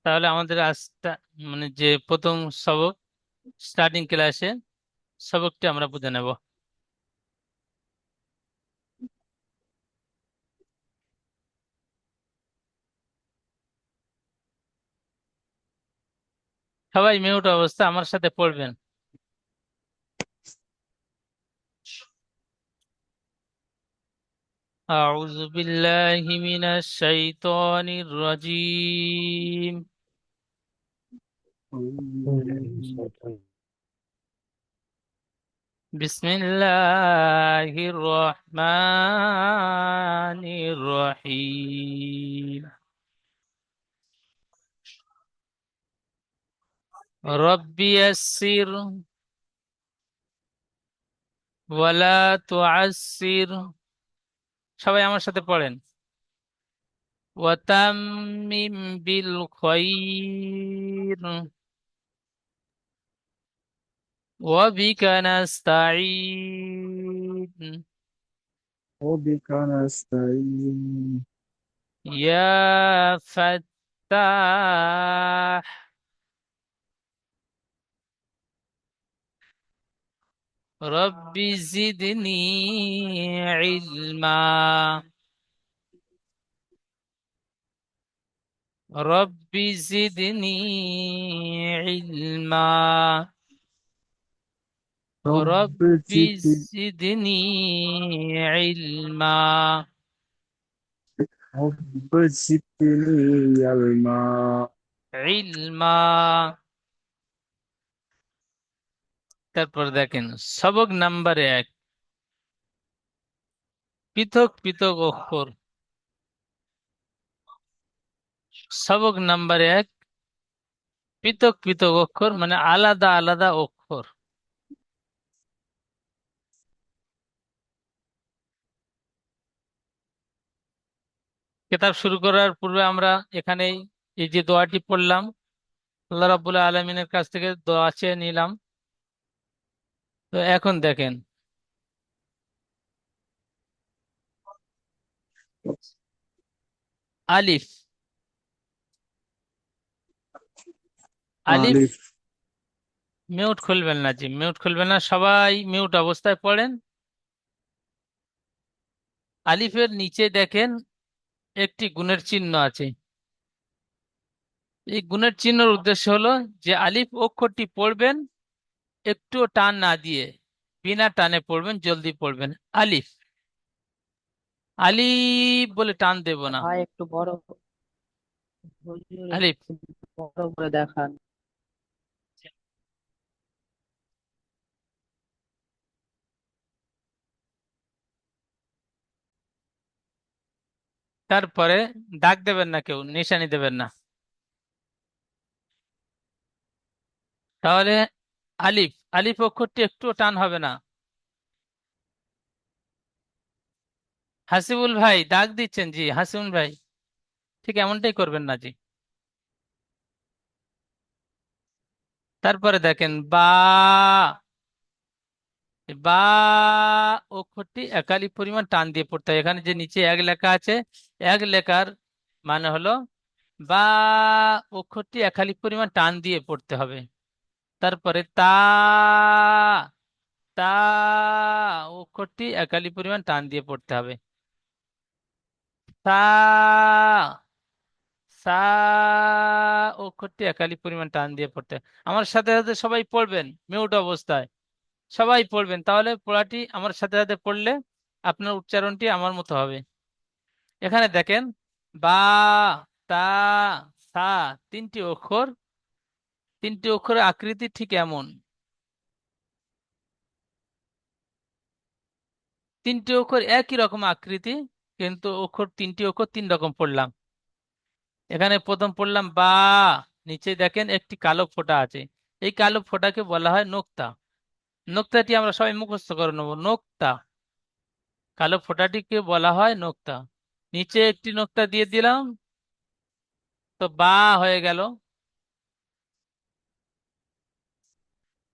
তাহলে আমাদের আজটা মানে যে প্রথম সবক স্টার্টিং ক্লাসে সবকটি আমরা বুঝে নেব। সবাই মিউট অবস্থা আমার সাথে পড়বেন। أعوذ بالله من الشيطان الرجيم. بسم الله الرحمن الرحيم. رب يسر ولا تعسر. সবাই আমার সাথে পড়েন। وتمم بالخير وبك نستعين وبك نستعين. يا فتاح رب زدني علما رب زدني علما رب رب زدني زدني علما رب زدني علما. علما। তারপর দেখেন সবক নাম্বার 1, পৃথক পৃথক অক্ষর। সবক নাম্বার 1, পৃথক পৃথক অক্ষর মানে আলাদা আলাদা অক্ষর। কিতাব শুরু করার পূর্বে আমরা এখানে এই যে দোয়াটি পড়লাম, আল্লাহ রাব্বুল আলামিনের কাছ থেকে দোয়া চেয়ে নিলাম। তো এখন দেখেন আলিফ। আলিফ ألف. মিউট খুলবেন না, জি মিউট খুলবেন না, সবাই মিউট অবস্থায় পড়েন। আলিফের নিচে দেখেন একটি গুণের চিহ্ন আছে। এই গুণের চিহ্নের উদ্দেশ্য হলো যে আলিফ অক্ষরটি পড়বেন একটুও টান না দিয়ে, বিনা টানে পড়বেন, জলদি পড়বেন। আলিফ আলিফ বলে টান দেব না। ভাই একটু বড়, হুজুর আলিফ। একটু বড় করে দেখান। তারপরে দাগ দেবেন না, কেউ নিশানি দেবেন না। তাহলে আলিফ, আলিফ অক্ষরটি একটুও টান হবে না। হাসিবুল ভাই দাগ দিচ্ছেন, জি হাসিবুল ভাই ঠিক এমনটাই করবেন না, জি। তারপরে দেখেন বা। বা অক্ষরটি একালি পরিমাণ টান দিয়ে পড়তে হয়। এখানে যে নিচে এক লেখা আছে, এক লেখার মানে হলো বা অক্ষরটি একালি পরিমাণ টান দিয়ে পড়তে হবে। তারপরে তা, তা অক্ষরটি একালি পরিমাণ টান দিয়ে পড়তে হবে। সা, সা অক্ষরটি একালি পরিমাণ টান দিয়ে পড়তে হবে। আমার সাথে সাথে সবাই পড়বেন মিউট অবস্থায়, সবাই পড়বেন, তাহলে পড়াটি আমার সাথে সাথে পড়লে আপনার উচ্চারণটি আমার মতো হবে। এখানে দেখেন বা, তা, সা, তিনটি অক্ষর, তিনটি অক্ষরের আকৃতি ঠিক এমন। তিনটি অক্ষর একই রকম আকৃতি, কিন্তু অক্ষর তিনটি অক্ষর তিন রকম পড়লাম। এখানে প্রথম পড়লাম বা, নিচে দেখেন একটি কালো ফোঁটা আছে। এই কালো ফোঁটাকে বলা হয় নোক্তা। নোক্তাটি আমরা সবাই মুখস্থ করে নেবো, নোক্তা। কালো ফোঁটাটিকে বলা হয় নোক্তা। নিচে একটি নোক্তা দিয়ে দিলাম, তো বা হয়ে গেল।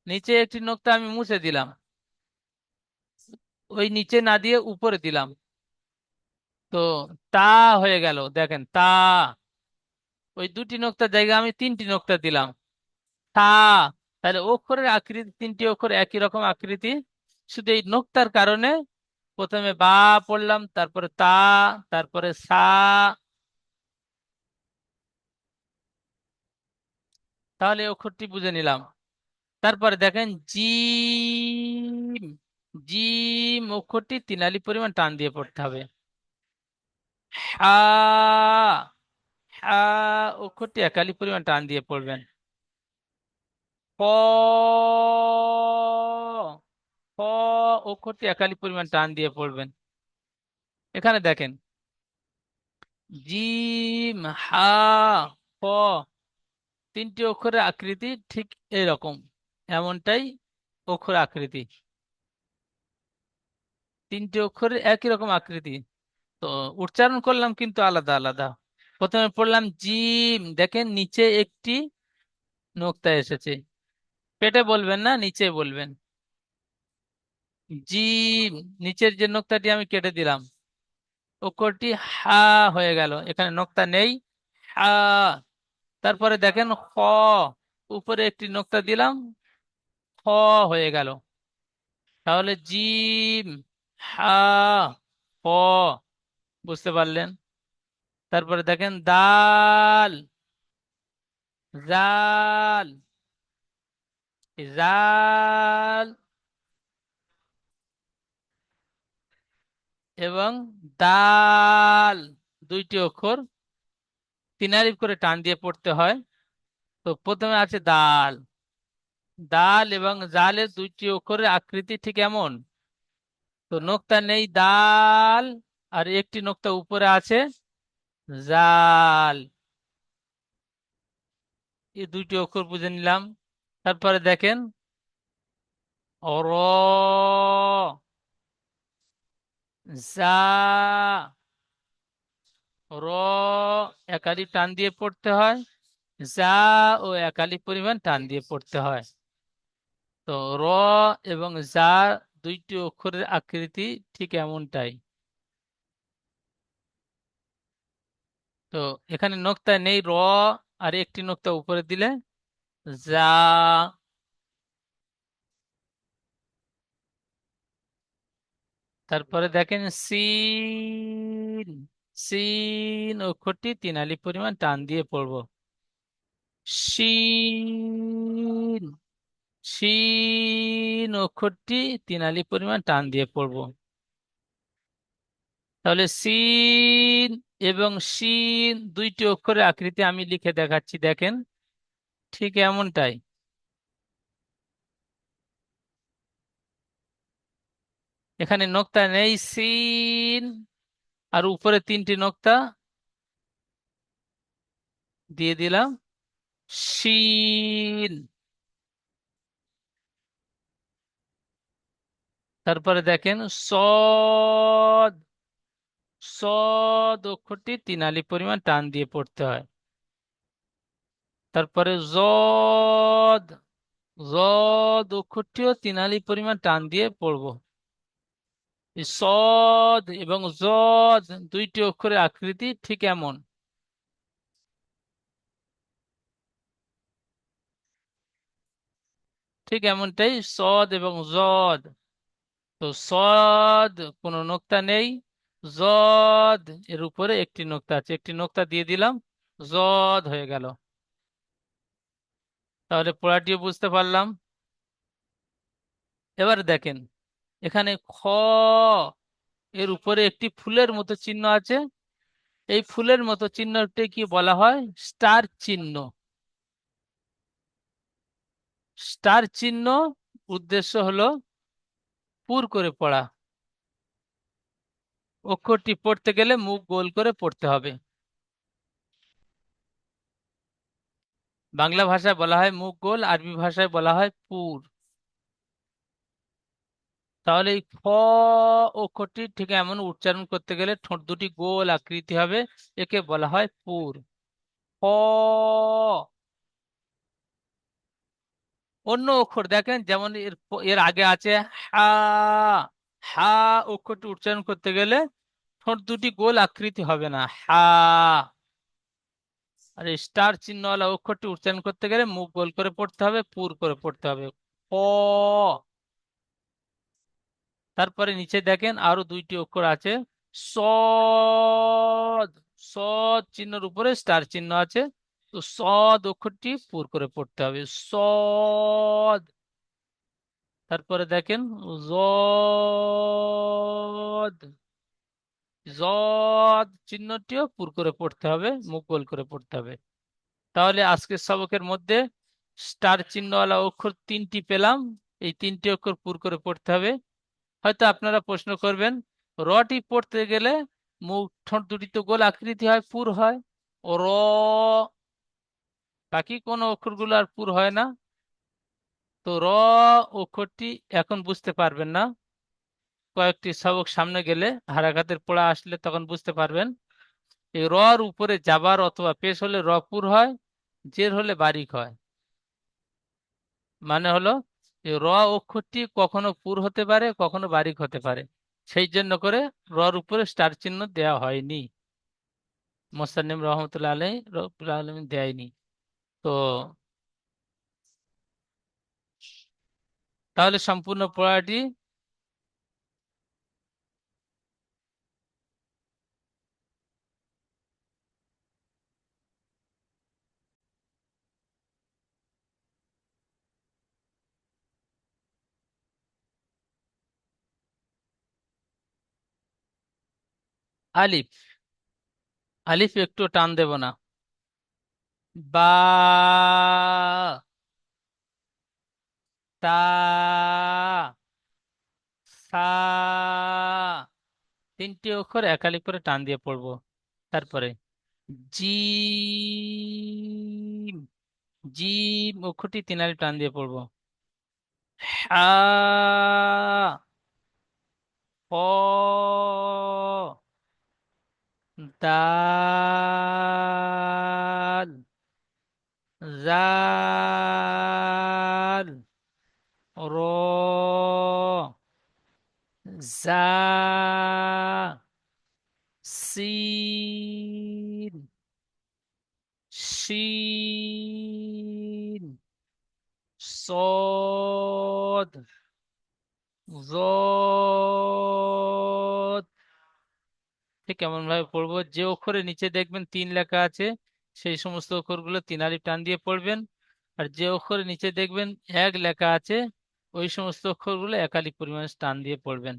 নিচে একটি নোক্তা আমি মুছে দিলাম, ওই নিচে না দিয়ে উপরে দিলাম, তো তা হয়ে গেল। দেখেন তা, ওই দুটি নোক্তার জায়গায় আমি তিনটি নোক্তা দিলাম। তা, তাহলে অক্ষরের আকৃতি, তিনটি অক্ষর একই রকম আকৃতি, শুধু এই নোক্তার কারণে প্রথমে বা পড়লাম, তারপরে তা, তারপরে সা। তাহলে এই অক্ষরটি বুঝে নিলাম। তারপরে দেখেন জিম। জিম অক্ষরটি 3 আলি পরিমাণ টান দিয়ে পড়তে হবে। হা। হা অক্ষরটি 1 আলি পরিমাণ টান দিয়ে পড়বেন। ক। ক অক্ষরটি 1 আলি পরিমাণ টান দিয়ে পড়বেন। এখানে দেখেন জিম, হা, ক, তিনটি অক্ষরের আকৃতি ঠিক এরকম, এমনটাই অক্ষর আকৃতি, তিনটি অক্ষরের একই রকম আকৃতি। তো উচ্চারণ করলাম কিন্তু আলাদা আলাদা। প্রথমে পড়লাম জিম, দেখেন নিচে একটি নোক্তা এসেছে, পেটে বলবেন না, নিচে বলবেন। জিম, নিচের যে নোক্তাটি আমি কেটে দিলাম, অক্ষরটি হা হয়ে গেল, এখানে নোক্তা নেই। হা। তারপরে দেখেন খ, উপরে একটি নোক্তা দিলাম, খ হয়ে গেল। তাহলে জিম, হা, খ, বুঝতে পারলেন? তারপরে দেখেন দাল, জাল, জাল এবং দাল, দুইটি অক্ষর 3 আলিফ করে টান দিয়ে পড়তে হয়। তো প্রথমে আছে দাল। দাল এবং জালের দুইটি অক্ষরের আকৃতি ঠিক এমন। তো নোক্তা নেই দাল, আর একটি নোক্তা উপরে আছে জাল। এই দুইটি অক্ষর বুঝে নিলাম। তারপরে দেখেন র, জা, র 1 আলিফ টান দিয়ে পড়তে হয়, যা ও 1 আলিফ পরিমাণ টান দিয়ে পড়তে হয়। তো র এবং যা দুইটি অক্ষরের আকৃতি ঠিক এমনটাই। তো এখানে নোক্তা নেই র, আর একটি নোক্তা উপরে দিলে যা। তারপরে দেখেন সিন। সিন অক্ষরটি 3 আলিফ পরিমাণ টান দিয়ে পড়বো। শিন। শিন অক্ষরটি 3 আলিফ পরিমাণ টান দিয়ে পড়বো। তাহলে সিন এবং শিন দুইটি অক্ষরের আকৃতি আমি লিখে দেখাচ্ছি, দেখেন ঠিক এমনটাই। এখানে নোক্তা নেই সিন, আর উপরে তিনটি নোক্তা দিয়ে দিলাম শিন। তারপরে দেখেন সদ। সদ অক্ষরটি 3 আলিফ পরিমাণ টান দিয়ে পড়তে হয়। তারপরে জদ। জদ অক্ষরটিও 3 আলিফ পরিমাণ টান দিয়ে পড়বো। এই সদ এবং জদ দুইটি অক্ষরের আকৃতি ঠিক এমন। ঠিক এমনটাই সদ এবং জদ। তো সদ কোনো নোক্তা নেই, জদ এর উপরে একটি নোক্তা আছে, একটি নোক্তা দিয়ে দিলাম, জদ হয়ে গেল। তাহলে পড়াটিও বুঝতে পারলাম। এবার দেখেন এখানে খ এর উপরে একটি ফুলের মতো চিহ্ন আছে। এই ফুলের মতো চিহ্নটি কি বলা হয়? স্টার চিহ্ন। স্টার চিহ্ন উদ্দেশ্য হলো পুর করে পড়া। অক্ষরটি পড়তে গেলে মুখ গোল করে পড়তে হবে। বাংলা ভাষায় বলা হয় মুখ গোল, আরবি ভাষায় বলা হয় পুর। তাহলে এই খ অক্ষরটি ঠিক এমন উচ্চারণ করতে গেলে ঠোঁট দুটি গোল আকৃতি হবে, একে বলা হয় পুর। খ। অন্য অক্ষর দেখেন, যেমন এর আগে আছে হা। হা অক্ষরটি উচ্চারণ করতে গেলে ঠোঁট দুটি গোল আকৃতি হবে না, হা। আর এই স্টার চিহ্নওয়ালা অক্ষরটি উচ্চারণ করতে গেলে মুখ গোল করে পড়তে হবে, পুর করে পড়তে হবে। ক। তারপরে নিচে দেখেন আরো দুইটি অক্ষর আছে, সদ। সদ চিহ্নের উপরে স্টার চিহ্ন আছে, তো সদ অক্ষরটি পুর করে পড়তে হবে, সদ। তারপরে দেখেন জদ। জদ চিহ্নটিও পুর করে পড়তে হবে, মুখ গোল করে পড়তে হবে। তাহলে আজকের সবকের মধ্যে স্টার চিহ্নওয়ালা অক্ষর তিনটি পেলাম, এই তিনটি অক্ষর পুর করে পড়তে হবে। হয়তো আপনারা প্রশ্ন করবেন, রটি পড়তে গেলে মুখ ঠোঁট দুটি তো গোল আকৃতি হয়, পুর হয়, ও র, বাকি কোন অক্ষরগুলো আর পুর হয় না। তো র অক্ষরটি এখন বুঝতে পারবেন না, কয়েকটি সবক সামনে গেলে হারাঘাতের পড়া আসলে তখন বুঝতে পারবেন। এই রর উপরে জাবার অথবা পেশ হলে র পুর হয়, জের হলে বারিক হয়। মানে হলো এই র অক্ষরটি কখনো পুর হতে পারে, কখনো বারিক হতে পারে, সেই জন্য করে রর উপরে স্টার চিহ্ন দেয়া হয়নি, মোস্তানিম রহমতুল্লাহ আলাই রব্বুল আলামিন দেয়নি। তো তাহলে সম্পূর্ণ পড়াটি আলিফ। আলিফ একটু টান দেব না। বা, তা, সা, তিনটি অক্ষর একালি করে টান দিয়ে পড়বো। তারপরে জিম। জিম অক্ষরটি তিনালি টান দিয়ে পড়বো। হা, হ, দাল, জাল, র, জা, সিন, শিন, সদ, জদ। ঠিক কেমন ভাবে পড়বো, যে অক্ষরের নিচে দেখবেন তিন লেখা আছে সেই সমস্ত অক্ষরগুলো তিন আলিফ টান দিয়ে পড়বেন, আর যে অক্ষরের নিচে দেখবেন এক লেখা আছে ওই সমস্ত অক্ষরগুলো এক আলিফ পরিমাণ টান দিয়ে পড়বেন।